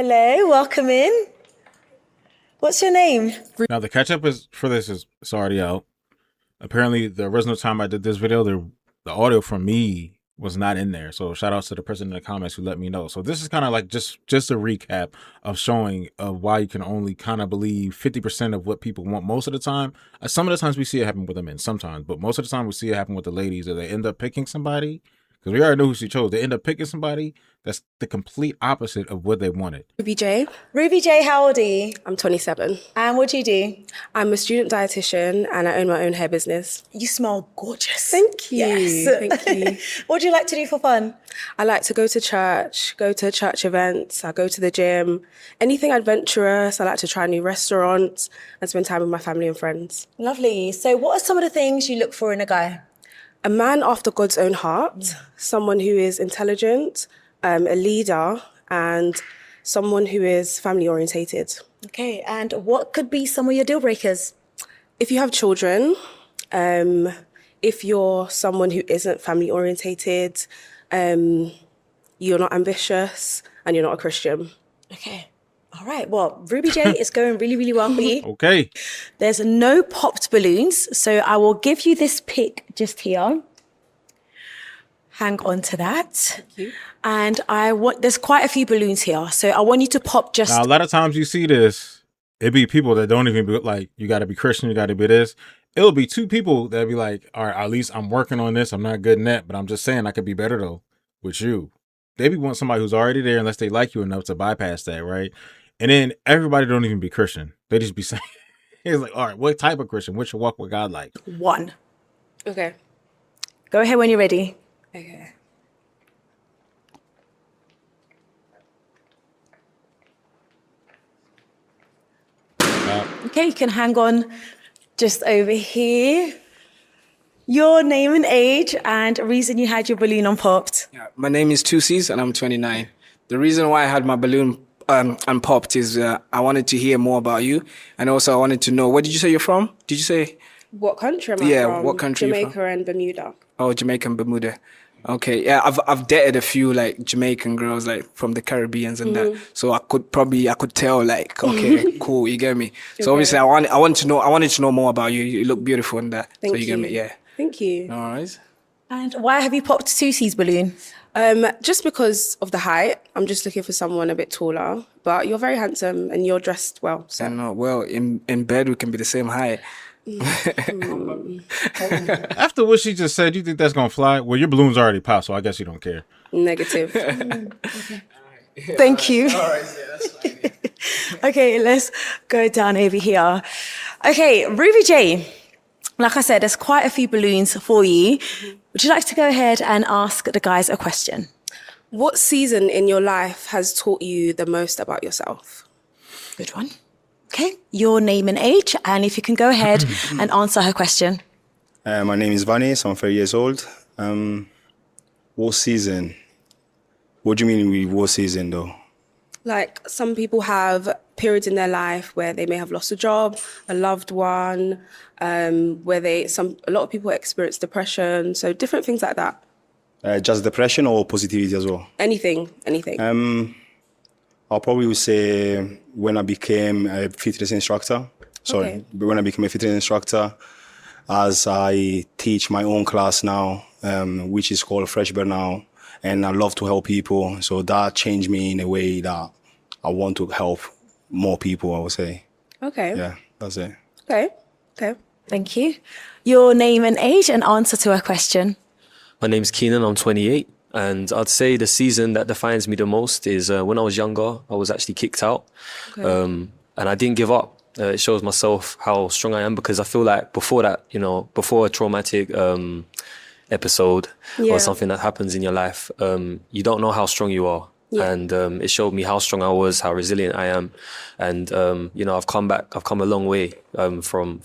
Hello, welcome in. What's your name? Now the catch up is for this is it's already out. Apparently, the original time I did this video, the audio from me was not in there. So shout outs to the person in the comments who let me know. So this is kind of like just a recap of showing why you can only kind of believe 50% of what people want most of the time. Some of the times we see it happen with the men, sometimes, but most of the time we see it happen with the ladies, or they end up picking somebody because we already know who she chose. They end up picking somebody that's the complete opposite of what they wanted. Ruby J. Ruby J, how old are you? I'm 27. And what do you do? I'm a student dietitian and I own my own hair business. You smell gorgeous. Thank you. Yes. Thank you. What do you like to do for fun? I like to go to church events. I go to the gym. Anything adventurous. I like to try new restaurants and spend time with my family and friends. Lovely. So what are some of the things you look for in a guy? A man after God's own heart, someone who is intelligent, a leader, and someone who is family orientated. Okay, and what could be some of your deal breakers? If you have children, if you're someone who isn't family orientated, you're not ambitious, and you're not a Christian. Okay. All right. Well, Ruby J is going really, really well for you. Okay. There's no popped balloons, so I will give you this pick just here. Hang on to that. Thank you. And there's quite a few balloons here, so I want you to pop just... Now, a lot of times you see this, it be people that don't even be like, you got to be Christian, you got to be this. It'll be two people that be like, all right, at least I'm working on this. I'm not good in that, but I'm just saying I could be better though with you. They be want somebody who's already there unless they like you enough to bypass that, right? And then everybody don't even be Christian. They just be saying, it's like, all right, what type of Christian? What's your walk with God like? One. Okay. Go ahead when you're ready. Okay. Okay, you can hang on just over here. Your name and age and reason you had your balloon unpopped. Yeah, my name is Tusis and I'm 29. The reason why I had my balloon unpopped is I wanted to hear more about you, and also I wanted to know, where did you say you're from? Did you say? What country am I Yeah, from? what country you Jamaica from? and Bermuda. Oh, Jamaica and Bermuda. Okay, yeah, I've dated a few like Jamaican girls like from the Caribbeans and that, so I could tell like, okay, cool, you get me. So obviously I wanted to know more about you. You look beautiful and that. Thank so you get me, yeah. Thank you. All right. And why have you popped Susie's balloon? Just because of the height. I'm just looking for someone a bit taller. But you're very handsome and you're dressed well. So. And well, in bed we can be the same height. After what she just said, you think that's going to fly? Well, your balloon's already popped, so I guess you don't care. Negative. Thank you. All right, yeah, that's fine. Okay, let's go down over here. Okay, Ruby J, like I said, there's quite a few balloons for you. Would you like to go ahead and ask the guys a question? What season in your life has taught you the most about yourself? Good one. Okay, your name and age, and if you can go ahead and answer her question. My name is Vanis, I'm 30 years old. What season? What do you mean with what season though? Like some people have periods in their life where they may have lost a job, a loved one, where a lot of people experience depression, so different things like that. Just depression or positivity as well? Anything. I'll probably say when I became a fitness instructor. When I became a fitness instructor, as I teach my own class now, which is called Fresh Burnout, and I love to help people. So that changed me in a way that I want to help more people, I would say. Okay. Yeah, that's it. Okay. Thank you. Your name and age and answer to her question. My name's Keenan, I'm 28. And I'd say the season that defines me the most is when I was younger, I was actually kicked out. Okay. And I didn't give up. It shows myself how strong I am, because I feel like before that, before a traumatic episode or something that happens in your life, you don't know how strong you are. Yeah. And it showed me how strong I was, how resilient I am. And, I've come a long way from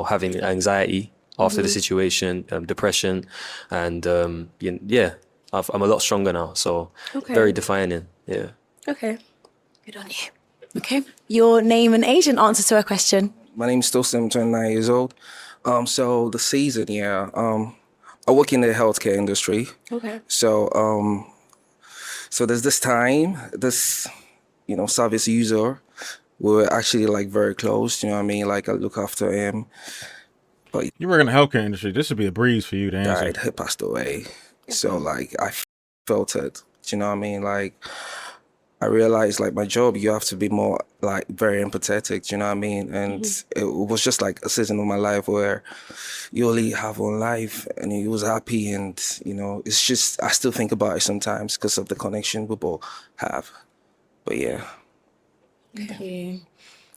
having anxiety after the situation, depression, and I'm a lot stronger now. So very defining, yeah. Okay. Good on you. Okay. Your name and age and answer to her question. My name's Stolson, I'm 29 years old. So the season, I work in the healthcare industry. Okay. So there's this time, service user. We were actually like very close, you know what I mean? Like I look after him. But You work in the healthcare industry. This should be a breeze for you to answer. died, he passed away. So like I felt it. You know what I mean? Like I realized like my job, you have to be more like very empathetic, you know what I mean? And it was just like a season of my life where you only have one life and he was happy, and it's just I still think about it sometimes because of the connection we both have. But yeah. Thank you.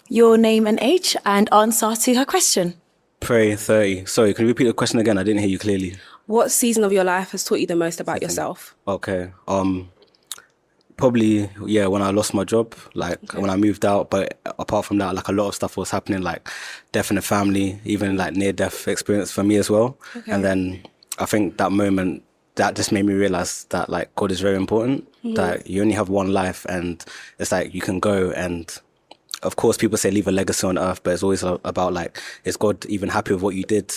Your name and age and answer to her question. Pray 30. Sorry, can you repeat the question again? I didn't hear you clearly. What season of your life has taught you the most about yourself? Okay. Probably, yeah, when I lost my job, like when I moved out. But apart from that, like a lot of stuff was happening, like death in the family, even like near-death experience for me as well. And then I think that moment, that just made me realize that like God is very important, that you only have one life, and it's like you can go, and of course people say leave a legacy on earth, but it's always about like, is God even happy with what you did?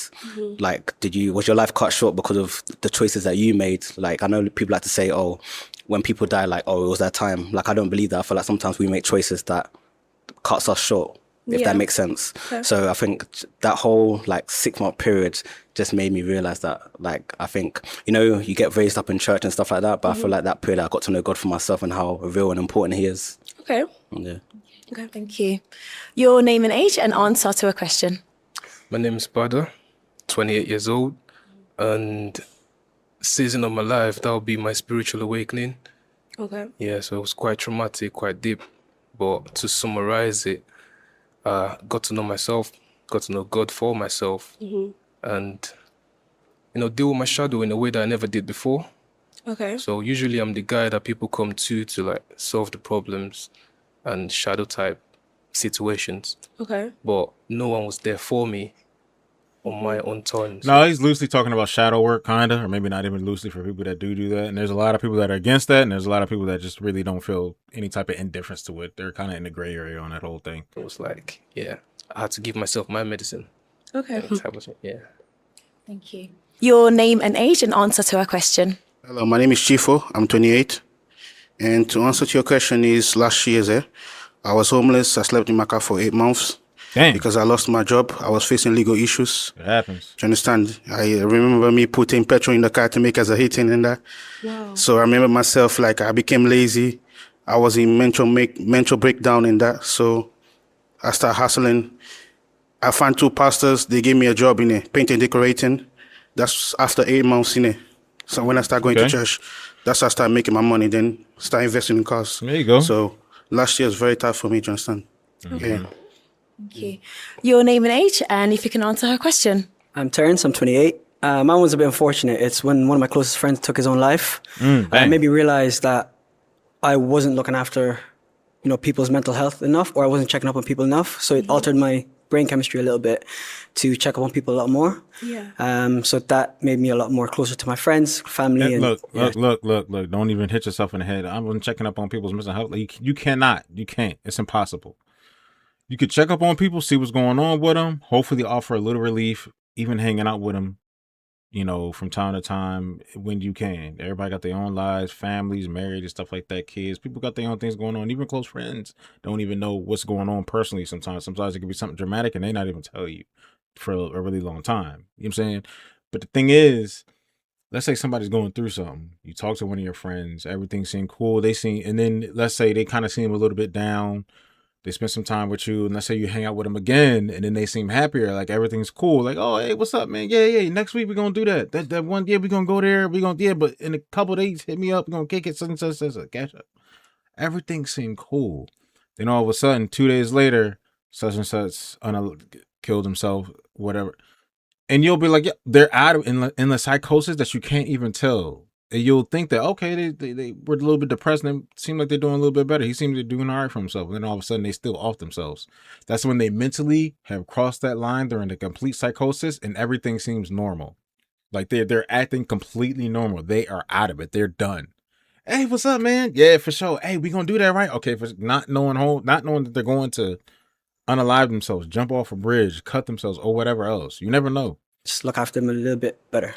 Like, was your life cut short because of the choices that you made? Like, I know people like to say, oh, when people die, like, oh, it was that time. Like, I don't believe that. I feel like sometimes we make choices that cuts us short, if that makes sense. Okay. So I think that whole like 6-month period just made me realize that, like, I think, you get raised up in church and stuff like that, but I feel like that period I got to know God for myself and how real and important he is. Okay. Yeah. Okay, thank you. Your name and age and answer to a question. My name is Bada, 28 years old, and season of my life, that would be my spiritual awakening. Okay. Yeah, so it was quite traumatic, quite deep. But to summarize it, got to know myself, got to know God for myself, and deal with my shadow in a way that I never did before. Okay. So usually I'm the guy that people come to like solve the problems and shadow type situations. Okay. But no one was there for me on my own terms. No, he's loosely talking about shadow work, kind of, or maybe not even loosely for people that do that. And there's a lot of people that are against that, and there's a lot of people that just really don't feel any type of indifference to it. They're kind of in the gray area on that whole thing. It was like, yeah, I had to give myself my medicine. Okay. Yeah. Thank you. Your name and age and answer to a question. Hello, my name is Chifo. I'm 28. And to answer to your question is, last year, I was homeless. I slept in my car for 8 months. Damn. Because I lost my job. I was facing legal issues. It happens. Do you understand? I remember me putting petrol in the car to make as a heating and that. Wow. So I remember myself, like, I became lazy. I was in mental breakdown in that. So I started hustling. I found 2 pastors. They gave me a job in painting and decorating. That's after 8 months in it. So when I started going to church, that's how I started making my money. Then start investing in cars. There you go. So last year was very tough for me, to understand. Okay. Yeah. Thank you. Your name and age, and if you can answer her question. I'm Terrence, I'm 28. Mine was a bit unfortunate. It's when one of my closest friends took his own life. I made me realize that I wasn't looking after, people's mental health enough, or I wasn't checking up on people enough. So it altered my brain chemistry a little bit to check up on people a lot more. Yeah. So that made me a lot more closer to my friends, family. And look. Don't even hit yourself in the head. I'm checking up on people's mental health. Like, you can't. It's impossible. You could check up on people, see what's going on with them, hopefully offer a little relief, even hanging out with them, from time to time when you can. Everybody got their own lives, families, married and stuff like that, kids. People got their own things going on. Even close friends don't even know what's going on personally sometimes. Sometimes it could be something dramatic and they not even tell you for a really long time. You know what I'm saying? But the thing is, let's say somebody's going through something. You talk to one of your friends, everything seemed cool. And then let's say they kind of seem a little bit down. They spend some time with you, and let's say you hang out with them again, and then they seem happier, like everything's cool. Like, oh, hey, what's up, man? Yeah, next week we're going to do that. That one, yeah, we're going to go there. But in a couple of days, hit me up. We're going to kick it, such and such, catch up. Everything seemed cool. Then all of a sudden, 2 days later, such and such killed himself, whatever. And you'll be like, yeah, they're out of in the psychosis that you can't even tell. And you'll think that, okay, they were a little bit depressed and they seem like they're doing a little bit better. He seems to be doing all right for himself. And then all of a sudden they still off themselves. That's when they mentally have crossed that line. They're in a complete psychosis and everything seems normal. Like they're acting completely normal. They are out of it. They're done. Hey, what's up, man? Yeah, for sure. Hey, we gonna do that, right? Okay, for not knowing that they're going to unalive themselves, jump off a bridge, cut themselves, or whatever else. You never know. Just look after them a little bit better.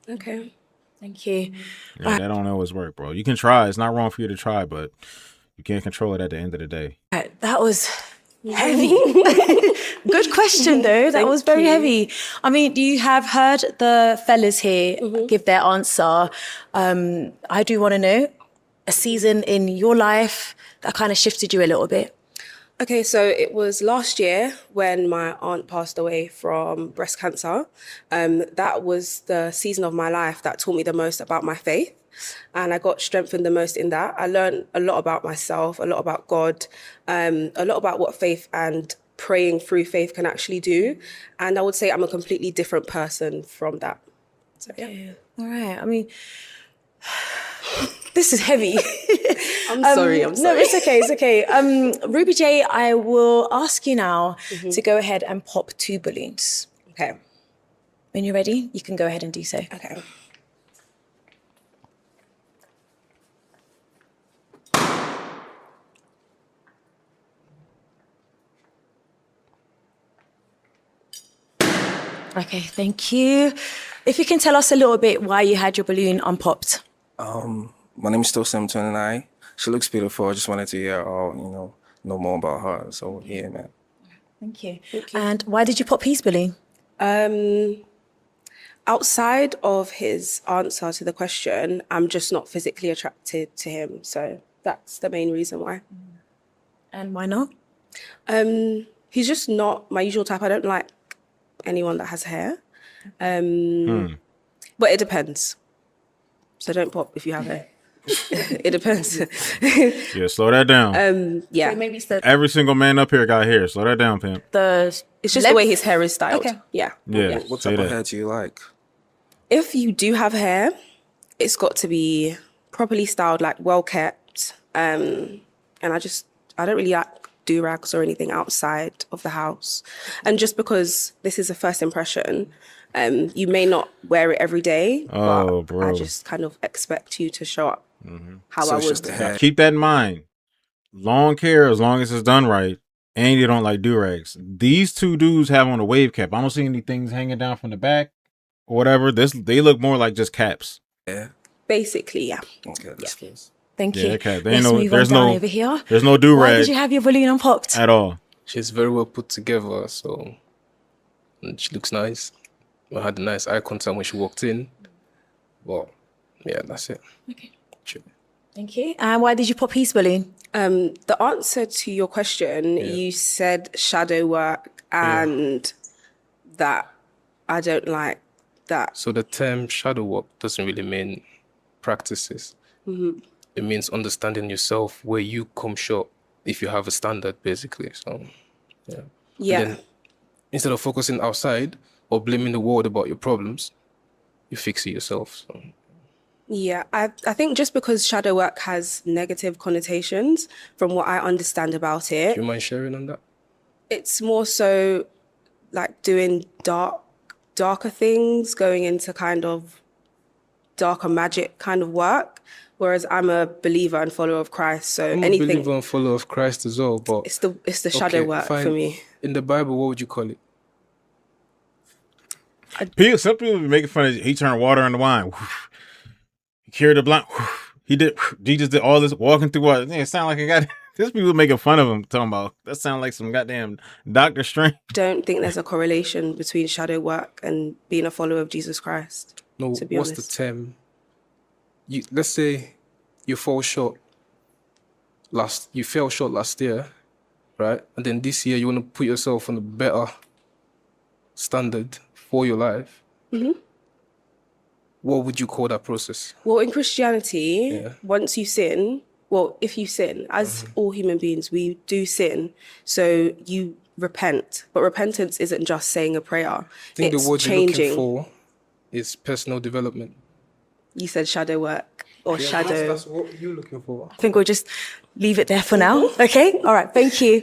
Okay. Thank you. Yeah, that don't always work, bro. You can try. It's not wrong for you to try, but You can't control it at the end of the day. Right, that was heavy. Good question, though. That was very heavy. I mean, you have heard the fellas here give their answer. I do want to know a season in your life that kind of shifted you a little bit. Okay, so it was last year when my aunt passed away from breast cancer. That was the season of my life that taught me the most about my faith. And I got strengthened the most in that. I learned a lot about myself, a lot about God, a lot about what faith and praying through faith can actually do. And I would say I'm a completely different person from that. So, yeah. All right. I mean, this is heavy. I'm sorry. No, it's okay. It's okay. Ruby J, I will ask you now to go ahead and pop 2 balloons. Okay. When you're ready, you can go ahead and do so. Okay. Okay, thank you. If you can tell us a little bit why you had your balloon unpopped. My name is still Sim 29. She looks beautiful. I just wanted to hear all, know more about her. So yeah, man. Thank you. And why did you pop his balloon? Outside of his answer to the question, I'm just not physically attracted to him. So that's the main reason why. And why not? He's just not my usual type. I don't like anyone that has hair. But it depends. So don't pop if you have hair. It depends. Yeah, slow that down. Yeah. So maybe it's the Every single man up here got hair. Slow that down, pimp. It's just the way his hair is styled. Okay. Yeah. Yeah. What say type of that. hair do you like? If you do have hair, it's got to be properly styled, like well kept. And I don't really like do-rags or anything outside of the house. And just because this is a first impression, you may not wear it every day, Oh, but bro. I just kind of expect you to show up how So I it's would. just the hair. Keep that in mind. Long hair, as long as it's done right, and you don't like do-rags. These 2 dudes have on a wave cap. I don't see any things hanging down from the back or whatever. They look more like just caps. Yeah. Basically, yeah. Okay, that's good. Thank Yeah, you. okay. There Let's ain't no- move there's on down no- over here. There's no Why do-rag did you have your balloon unpopped? at all. She's very well put together, so and she looks nice. I had a nice eye contact when she walked in. Well, yeah, that's it. Okay. Sure. Thank you. And why did you pop his balloon? The answer to your question, you said shadow work and that I don't like that. So the term shadow work doesn't really mean practices. It means understanding yourself where you come short if you have a standard, basically. So, yeah. Yeah. And then instead of focusing outside or blaming the world about your problems, you fix it yourself. So. Yeah, I think just because shadow work has negative connotations, from what I understand about it, Do you mind sharing on that? it's more so like doing darker things, going into kind of darker magic kind of work. Whereas I'm a believer and follower of Christ, so I'm anything a believer and follower of Christ as well, but it's the shadow work fine. for me. In the Bible, what would you call it? Some people be making fun of he turned water into wine. He cured the blind. He did. Jesus did all this walking through water. It sound like I got. This people making fun of him. Talking about that sound like some goddamn Dr. Strange. Don't think there's a correlation between shadow work and being a follower of Jesus Christ. No, to be what's honest. the term? Let's say you fell short last year, right? And then this year you want to put yourself on a better standard for your life. What would you call that process? Well, in Christianity, Yeah. once you sin, if you sin, as all human beings, we do sin. So you repent. But repentance isn't just saying a prayer. I think It's the word changing. you're looking for is personal development. You said shadow work or shadow. That's what you're looking for. I think we'll just leave it there for now. Okay? All right. Thank you.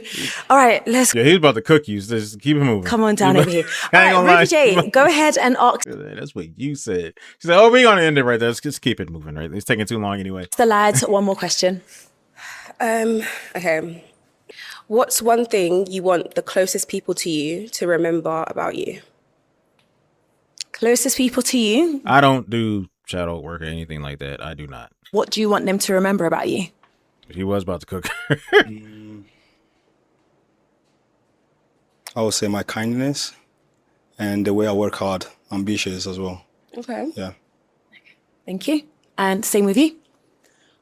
All right. Let's Yeah, he's about to cook you. So just keep it moving. come on down over here. I All ain't right, gonna lie. Ruby J, go ahead and ask That's what you said. She said, "Oh, we're gonna end it right there. Let's just keep it moving. Right? It's taking too long anyway." the lads one more question. Okay. What's one thing you want the closest people to you to remember about you? Closest people to you, I don't do shadow work or anything like that. I do not. what do you want them to remember about you? He was about to cook. I would say my kindness and the way I work hard, ambitious as well. Okay. Yeah. Thank you. And same with you.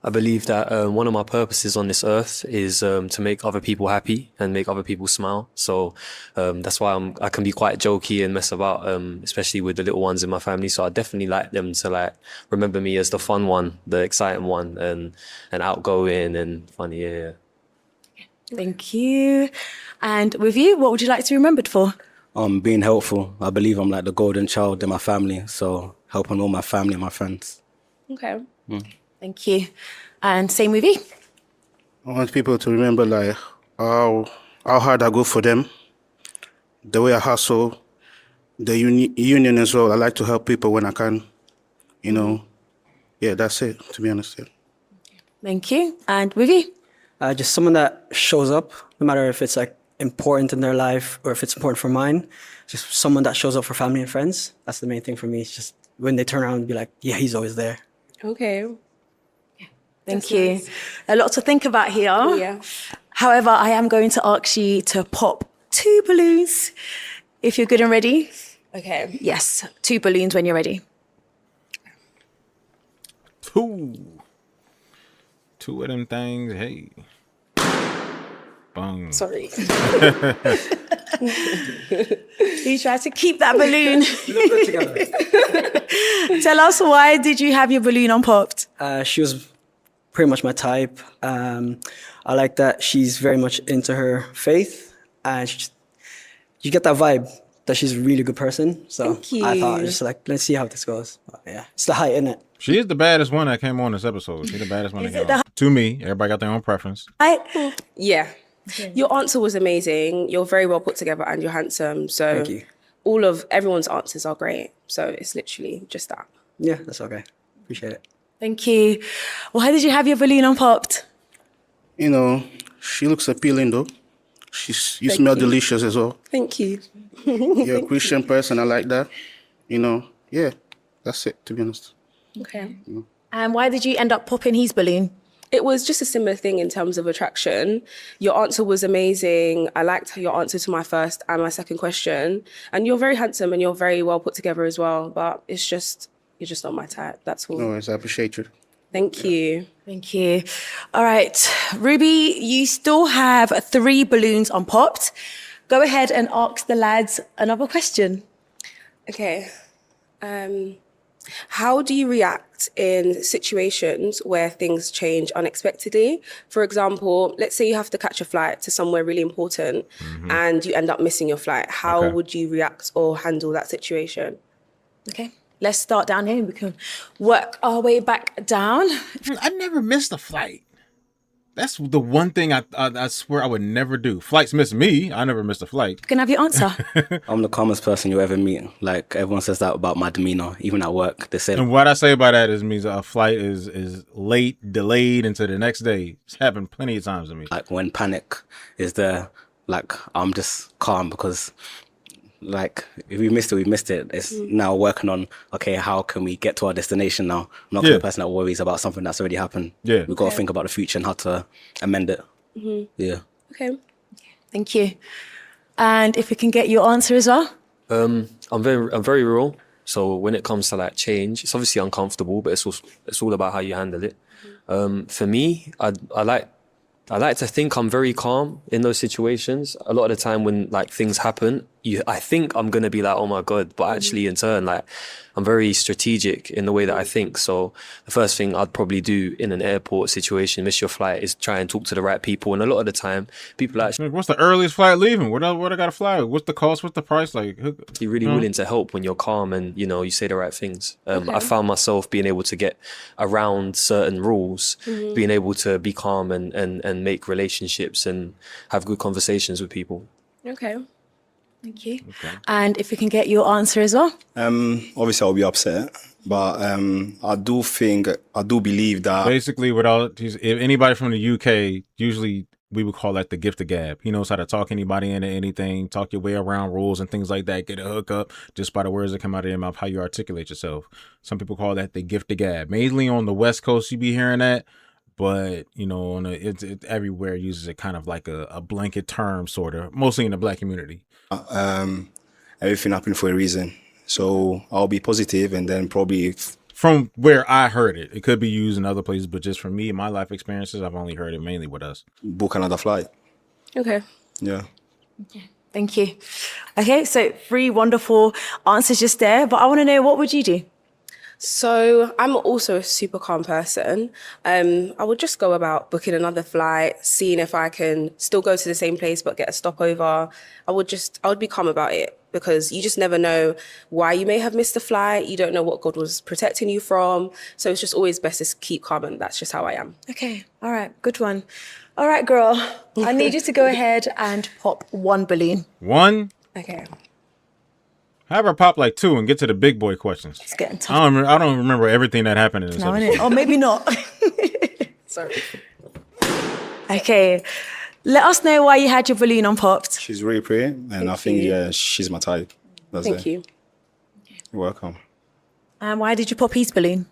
I believe that one of my purposes on this earth is to make other people happy and make other people smile. So that's why I can be quite jokey and mess about, especially with the little ones in my family. So I definitely like them to like remember me as the fun one, the exciting one, and outgoing and funny. Yeah. Thank you. And with you, what would you like to be remembered for? Being helpful. I believe I'm like the golden child in my family, so helping all my family and my friends. Okay. Thank you. And same with you. I want people to remember like how hard I go for them, the way I hustle, the union as well. I like to help people when I can, you know. Yeah, that's it, to be honest. Yeah. Thank you. And with you? Just someone that shows up, no matter if it's like important in their life or if it's important for mine. Just someone that shows up for family and friends. That's the main thing for me. It's just when they turn around and be like, yeah, he's always there. Okay. Thank you. Nice. A lot to think about here. Yeah. However, I am going to ask you to pop 2 balloons if you're good and ready. Okay. Yes, 2 balloons when you're ready. 2 of them things. Hey. Bang. Sorry. You try to keep that balloon. Tell us, why did you have your balloon unpopped? She was pretty much my type. I like that she's very much into her faith, and you get that vibe that she's a really good person. So Thank you. I thought, just like, let's see how this goes. But yeah, it's the height, isn't it? She is the baddest one that came on this episode. She's the baddest one that came on. To me, everybody got their own preference. Yeah. Okay. Your answer was amazing. You're very well put together and you're handsome. So Thank you. Everyone's answers are great. So it's literally just that. Yeah, that's okay. Appreciate it. Thank you. Why did you have your balloon unpopped? You know, she looks appealing though. You smell delicious as well. Thank you. You're a Christian person. I like that. You know, yeah, that's it, to be honest. Okay. And why did you end up popping his balloon? It was just a similar thing in terms of attraction. Your answer was amazing. I liked your answer to my first and my second question. And you're very handsome and you're very well put together as well. But you're just not my type. That's all. No worries, I appreciate you. Thank you. Thank you. All right, Ruby, you still have 3 balloons unpopped. Go ahead and ask the lads another question. Okay. How do you react in situations where things change unexpectedly? For example, let's say you have to catch a flight to somewhere really important and you end up missing your flight. How would you react or handle that situation? Okay, let's start down here. We can work our way back down. I never missed a flight. That's the one thing I swear I would never do. Flights miss me. I never missed a flight. You can have your answer. I'm the calmest person you'll ever meet. Like, everyone says that about my demeanor, even at work. They say. And what I say by that means a flight is late, delayed into the next day. It's happened plenty of times to me. Like, when panic is there, like, I'm just calm because, like, if we missed it, we missed it. It's now working on, okay, how can we get to our destination now? I'm not the person that worries about something that's already happened. Yeah. We've got to think about the future and how to amend it. Yeah. Okay. Thank you. And if we can get your answer as well. I'm very real. So when it comes to like change, it's obviously uncomfortable, but it's all about how you handle it. For me, I like to think I'm very calm in those situations. A lot of the time when like things happen, I think I'm gonna be like, oh my God, but actually in turn, like I'm very strategic in the way that I think. So the first thing I'd probably do in an airport situation, miss your flight, is try and talk to the right people. And a lot of the time, people actually, what's the earliest flight leaving? What I gotta fly? What's the cost? What's the price? Like, you're really willing to help when you're calm and you say the right things. I found myself being able to get around certain rules, being able to be calm and make relationships and have good conversations with people. Okay. Thank you. Okay. And if we can get your answer as well. Obviously I'll be upset, but I do believe that basically if anybody from the UK, usually we would call that the gift of gab. He knows how to talk anybody into anything, talk your way around rules and things like that, get a hookup just by the words that come out of your mouth, how you articulate yourself. Some people call that the gift of gab. Mainly on the West Coast, you be hearing that. but you know, everywhere uses it kind of like a blanket term, sort of, mostly in the Black community. Everything happened for a reason. So I'll be positive, and then probably from where I heard it, it could be used in other places, but just for me, my life experiences, I've only heard it mainly with us. Book another flight. Okay. Yeah. Thank you. Okay, so 3 wonderful answers just there, but I want to know, what would you do? So I'm also a super calm person. I would just go about booking another flight, seeing if I can still go to the same place but get a stopover. I would be calm about it, because you just never know why you may have missed a flight. You don't know what God was protecting you from. So it's just always best to keep calm, and that's just how I am. Okay, all right, good one. All right, girl, I need you to go ahead and pop 1 balloon. 1? Okay. Have her pop like 2 and get to the big boy questions. It's getting tough. I don't remember everything that happened in this now, episode. innit? Or maybe not. Sorry. Okay, let us know why you had your balloon unpopped. She's really pretty, and I think, yeah, she's my type. That's Thank you. You're welcome. And why did you pop his balloon?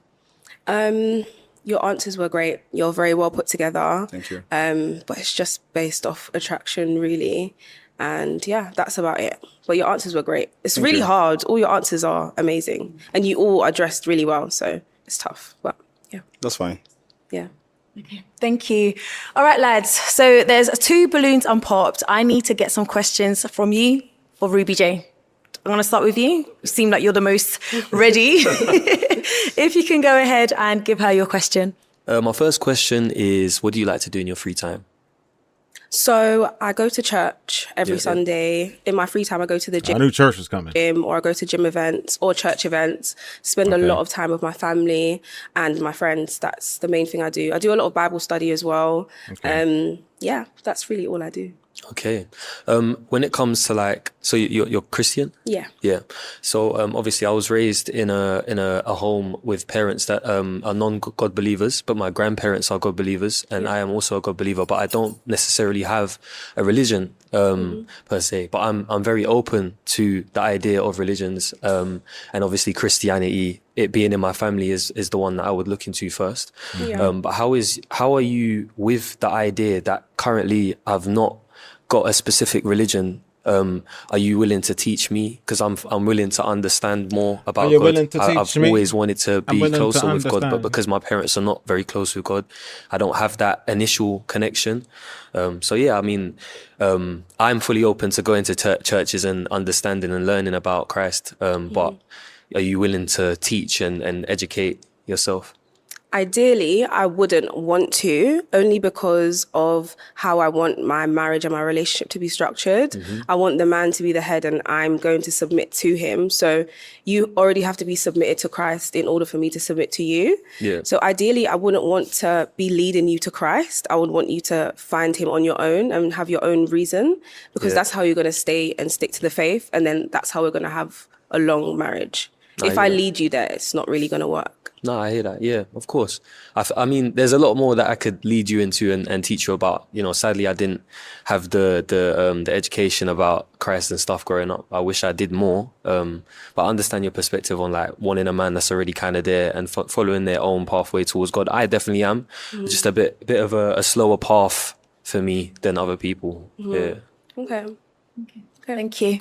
Your answers were great. You're very well put together. Thank you. But it's just based off attraction, really. And yeah, that's about it. But your answers were great. It's really hard. All your answers are amazing. And you all addressed really well. So it's tough. But yeah. That's fine. Yeah. Okay, thank you. All right, lads. So there's 2 balloons unpopped. I need to get some questions from you for Ruby J. I'm going to start with you. You seem like you're the most ready. If you can go ahead and give her your question. My first question is, what do you like to do in your free time? So I go to church every Sunday. In my free time, I go to the I gym. knew church was coming. Or I go to gym events or church events, spend a lot of time with my family and my friends. That's the main thing I do. I do a lot of Bible study as well. Yeah, that's really all I do. Okay. When it comes to like, so you're Christian? Yeah. Yeah. So obviously I was raised in a home with parents that are non-God believers, but my grandparents are God believers, and I am also a God believer, but I don't necessarily have a religion per se. But I'm very open to the idea of religions, and obviously Christianity, it being in my family, is the one that I would look into first. But how are you with the idea that currently I've not got a specific religion? Are you willing to teach me? Because I'm willing to understand more about God. willing to teach I've me? always wanted to be willing to closer with God, but understand. because my parents are not very close with God, I don't have that initial connection. So yeah, I mean, I'm fully open to going to churches and understanding and learning about Christ. But are you willing to teach and educate yourself? Ideally, I wouldn't want to, only because of how I want my marriage and my relationship to be structured. I want the man to be the head and I'm going to submit to him. So you already have to be submitted to Christ in order for me to submit to you. Yeah. So ideally, I wouldn't want to be leading you to Christ. I would want you to find him on your own and have your own reason, because that's how you're going to stay and stick to the faith. And then that's how we're going to have a long marriage. If I lead you there, it's not really going to work. No, I hear that. Yeah, of course. I mean, there's a lot more that I could lead you into and teach you about. You know, sadly, I didn't have the education about Christ and stuff growing up. I wish I did more. But I understand your perspective on like wanting a man that's already kind of there and following their own pathway towards God. I definitely am. Just a bit of a slower path for me than other people. Yeah. Okay. Thank you.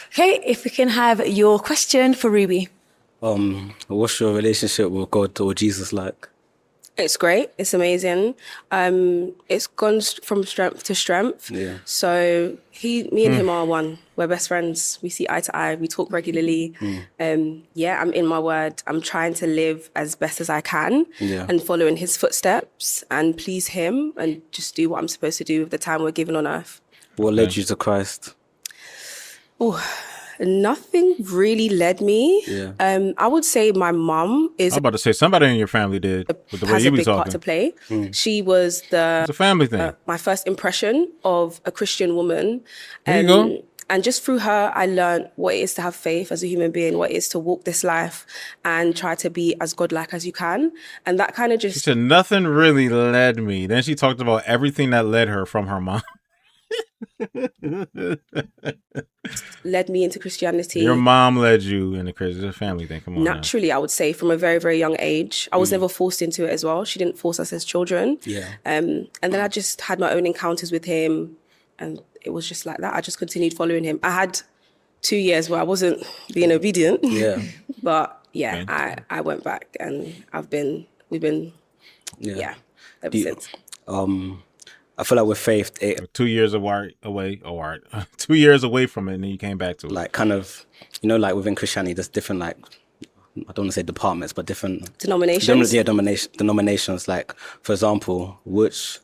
Okay, if we can have your question for Ruby. What's your relationship with God or Jesus like? It's great. It's amazing. It's gone from strength to strength. Yeah. So me and him are one. We're best friends. We see eye to eye. We talk regularly. Yeah, I'm in my word. I'm trying to live as best as I can and follow in his footsteps and please him and just do what I'm supposed to do with the time we're given on earth. What led you to Christ? Nothing really led me. Yeah. I would say my mom I was about to say somebody in your family did with the way has you a be big part talking. to play. She was It's a family thing. my first impression of a Christian woman. There you go. And just through her, I learned what it is to have faith as a human being, what it is to walk this life and try to be as godlike as you can. And that kind of She just... said nothing really led me. Then she talked about everything that led her from her mom. led me into Christianity. Your mom led you into Christianity. It's a family thing. Come on. Naturally, I would say from a very, very young age. I was never forced into it as well. She didn't force us as children. Yeah. And then I just had my own encounters with him, and it was just like that. I just continued following him. I had 2 years where I wasn't being obedient. Yeah. But yeah, I went back, and we've been ever since. I feel like with faith, 2 years away. 2 years away from it, and then you came back to it. like kind of, you know, like within Christianity, there's different, like, I don't want to say departments, but different Denominations? Denominations. Like, for example, which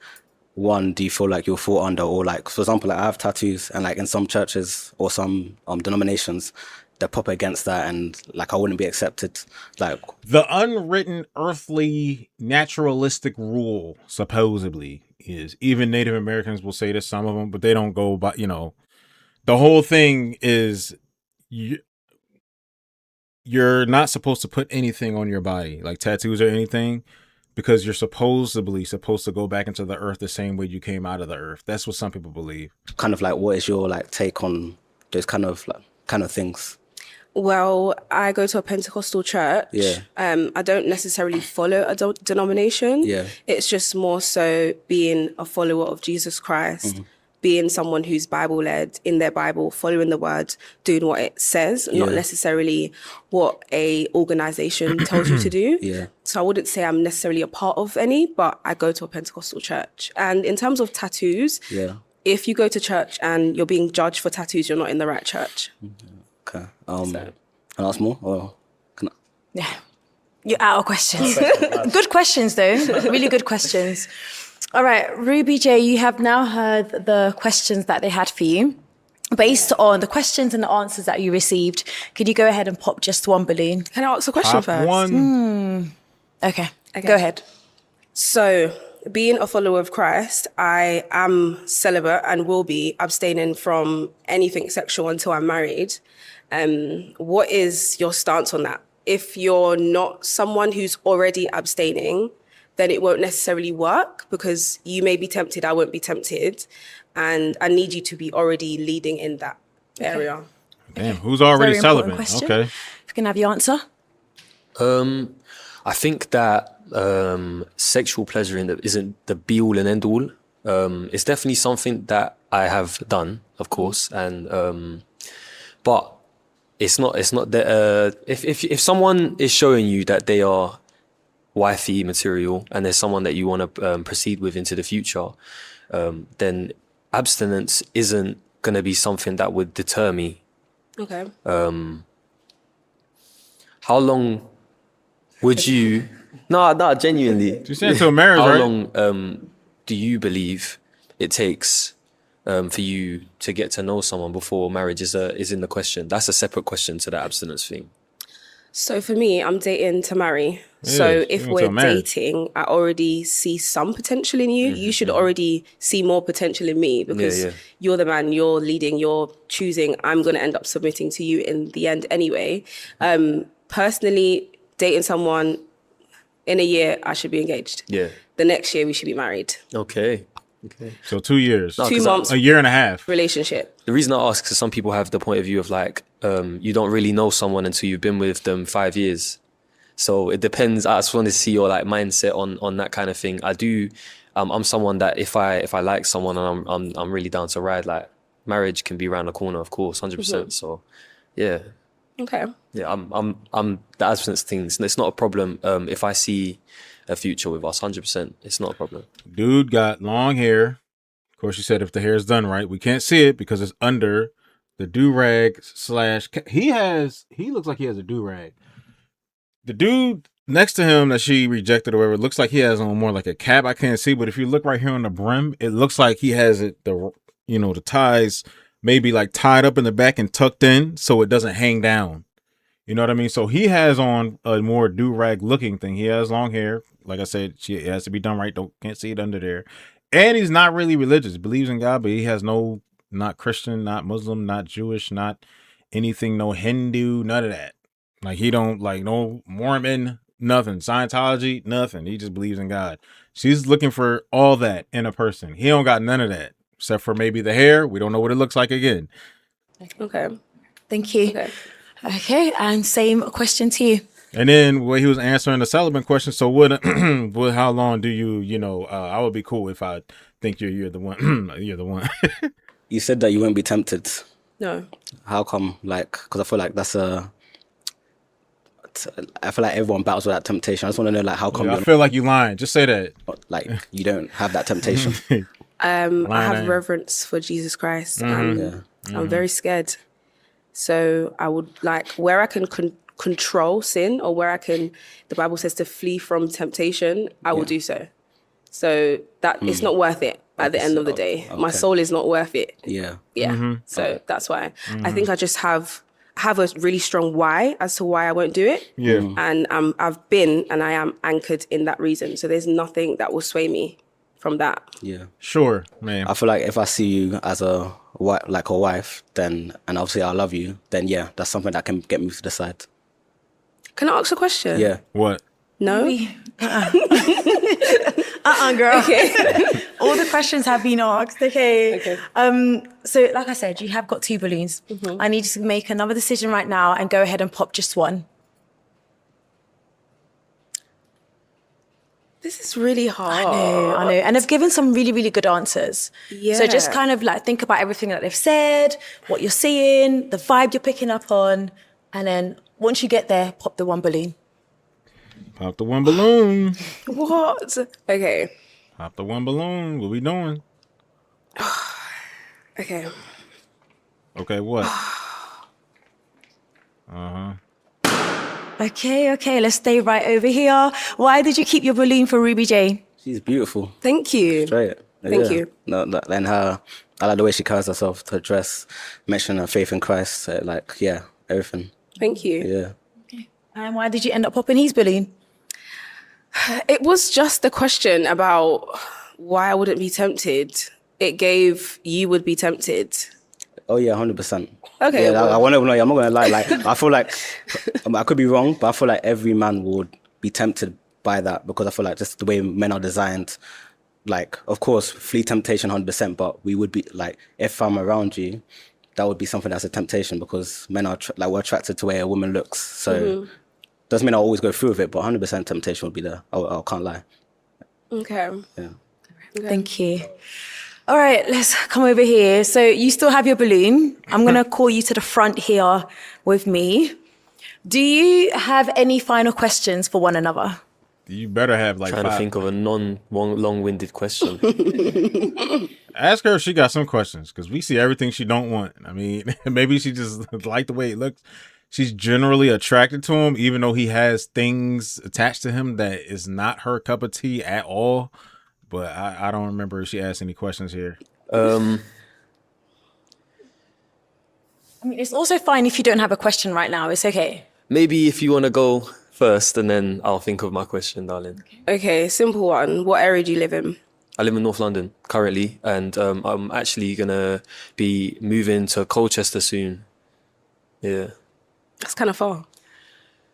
one do you feel like you'll fall under? Or like, for example, like I have tattoos, and like in some churches or some denominations, they're proper against that, and like I wouldn't be accepted. Like the unwritten earthly naturalistic rule supposedly is, even Native Americans will say this, some of them, but they don't go by, you know, the whole thing is you're not supposed to put anything on your body, like tattoos or anything, because you're supposed to go back into the earth the same way you came out of the earth. That's what some people believe. kind of like, what is your like take on those kind of things? Well, I go to a Pentecostal church. Yeah. I don't necessarily follow a denomination. Yeah. It's just more so being a follower of Jesus Christ, being someone who's Bible-led, in their Bible, following the word, doing what it says, not necessarily what a organization tells you to do. Yeah. So I wouldn't say I'm necessarily a part of any, but I go to a Pentecostal church. And in terms of tattoos, if you go to church and you're being judged for tattoos, you're not in the right church. Okay. Can I ask more? Or can I? Yeah. You're out of questions. Good questions, though. Really good questions. All right, Ruby J, you have now heard the questions that they had for you. Based on the questions and the answers that you received, could you go ahead and pop just one balloon? Can I ask a question first? Okay, go ahead. So, being a follower of Christ, I am celibate and will be abstaining from anything sexual until I'm married. What is your stance on that? If you're not someone who's already abstaining, then it won't necessarily work, because you may be tempted, I won't be tempted. And I need you to be already leading in that area. Damn, who's already Very important celibate? question. Okay. If you can have your answer. I think that sexual pleasure isn't the be all and end all. It's definitely something that I have done, of course, and but it's not that if someone is showing you that they are wifey material and there's someone that you want to proceed with into the future, then abstinence isn't going to be something that would deter me. Okay. How long would you... No, genuinely. You said to a marriage, How right? long do you believe it takes for you to get to know someone before marriage is in the question? That's a separate question to the abstinence thing. So for me, I'm dating to marry. So if we're dating, I already see some potential in you. You should already see more potential in me, because you're the man, you're leading, you're choosing. I'm going to end up submitting to you in the end anyway. Personally, dating someone, in a year, I should be engaged. Yeah. The next year, we should be married. Okay. So 2 years. 2 months. A year and a half. Relationship. The reason I ask is some people have the point of view of like, you don't really know someone until you've been with them 5 years. So it depends. I just want to see your like mindset on that kind of thing. I'm someone that if I like someone and I'm really down to ride, like marriage can be around the corner, of course, 100%. So yeah. Okay. Yeah, I'm the abstinence thing. It's not a problem. If I see a future with us, 100%, it's not a problem. Dude got long hair. Of course, you said if the hair is done right, we can't see it because it's under the do-rag / he looks like he has a do-rag. The dude next to him that she rejected or whatever, looks like he has on more like a cap. I can't see, but if you look right here on the brim, it looks like he has it, the ties maybe like tied up in the back and tucked in so it doesn't hang down. You know what I mean? So he has on a more do-rag looking thing. He has long hair. Like I said, it has to be done right. Can't see it under there. And he's not really religious. He believes in God, but he has not Christian, not Muslim, not Jewish, not anything, no Hindu, none of that. Like he don't like no Mormon, nothing. Scientology, nothing. He just believes in God. She's looking for all that in a person. He don't got none of that. except for maybe the hair. We don't know what it looks like again. Okay. Thank you. Okay. Okay, and same question to you. And then he was answering the celibate question. So what? How long do you know? I would be cool if I think you're the one. You're the one. You said that you won't be tempted. No. How come? Like, because I feel like I feel like everyone battles with that temptation. I just want to know, like, how come I you're feel like you lying. Just say that. not, like, you don't have that temptation? I have Lying. reverence for Jesus Christ. And I'm very scared. So I would like where I can control sin, or where I can, the Bible says to flee from temptation, I will do so. So that it's not worth it at the end of the day. My soul is not worth it. Yeah. Yeah. So that's why I think I just have a really strong why as to why I won't do it. Yeah. And I've been and I am anchored in that reason. So there's nothing that will sway me from that. Yeah. Sure, man. I feel like if I see you as a wife, then, and obviously I love you, then yeah, that's something that can get me to the side. Can I ask a question? Yeah. What? No? Girl. Okay. All the questions have been asked. Okay. Okay. So like I said, you have got 2 balloons. I need you to make another decision right now and go ahead and pop just one. This is really hard. I know. And they've given some really, really good answers. Yeah. So just kind of like think about everything that they've said, what you're seeing, the vibe you're picking up on. And then once you get there, pop the 1 balloon. Pop the 1 balloon. What? Okay. Pop the 1 balloon. What we doing? Okay. Okay, what? Uh-huh. Okay, let's stay right over here. Why did you keep your balloon for Ruby J? She's beautiful. Thank you. Straight. Thank you. No, and her, I like the way she carries herself, her dress, mentioning her faith in Christ, everything. Thank you. Yeah. And why did you end up popping his balloon? It was just a question about why I wouldn't be tempted. It gave you would be tempted. Oh yeah, 100%. Okay. Yeah, well, I want to know. I'm not gonna lie. Like, I feel like I could be wrong, but I feel like every man would be tempted by that, because I feel like just the way men are designed. Like, of course, flee temptation 100%, but we would be like, if I'm around you, that would be something that's a temptation, because men are we're attracted to the way a woman looks. So doesn't mean I'll always go through with it, but 100% temptation would be there. I can't lie. Okay. Yeah. Thank you. All right, let's come over here. So you still have your balloon. I'm going to call you to the front here with me. Do you have any final questions for one another? You better have like Trying 5. to think of a long-winded question. Ask her if she got some questions, because we see everything she don't want. I mean, maybe she just like the way it looks. She's generally attracted to him, even though he has things attached to him that is not her cup of tea at all. But I don't remember if she asked any questions here. I mean, it's also fine if you don't have a question right now. It's okay. Maybe if you want to go first, and then I'll think of my question, darling. Okay, simple one. What area do you live in? I live in North London currently, and I'm actually going to be moving to Colchester soon. Yeah. That's kind of far.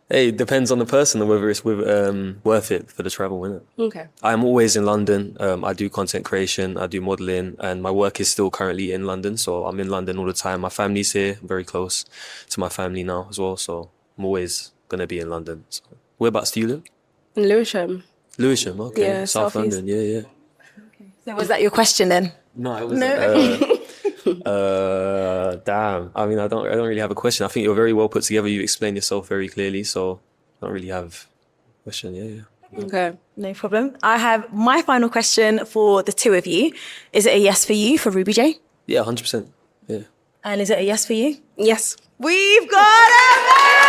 Hey, it depends on the person and whether it's worth it for the travel, innit? Okay. I'm always in London. I do content creation, I do modeling, and my work is still currently in London. So I'm in London all the time. My family's here. I'm very close to my family now as well. So I'm always going to be in London. So whereabouts do you live? In Lewisham. Lewisham, okay. Yeah, South South East. London, yeah. So was that your question then? No, it wasn't. Damn. I mean, I don't really have a question. I think you're very well put together. You explained yourself very clearly, so I don't really have a question. Yeah. Okay. No problem. I have my final question for the 2 of you. Is it a yes for you, for Ruby J? Yeah, 100%. Yeah. And is it a yes for you? Yes. We've got a match!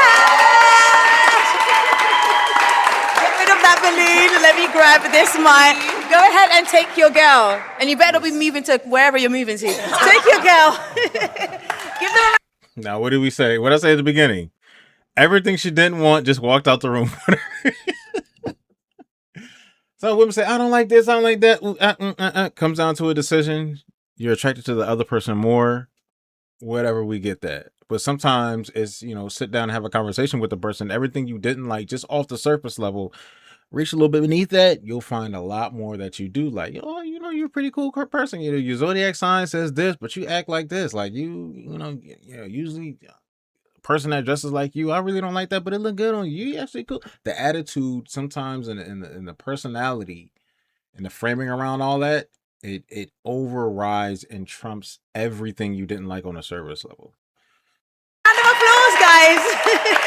Get rid of that balloon. Let me grab this mic. Go ahead and take your girl. And you better not be moving to wherever you're moving to. Take your girl. Give them a Now, what did we say? What did I say at the beginning? Everything she didn't want just walked out the room. So women say, I don't like this, I don't like that. Comes down to a decision. You're attracted to the other person more. Whatever, we get that. But sometimes it's, sit down and have a conversation with the person. Everything you didn't like, just off the surface level, reach a little bit beneath that, you'll find a lot more that you do like. Oh, you you're a pretty cool person. You know, your zodiac sign says this, but you act like this. Like usually a person that dresses like you, I really don't like that, but it look good on you. You actually cool. The attitude sometimes in the personality and the framing around all that, it overrides and trumps everything you didn't like on a service level. Round of applause, guys.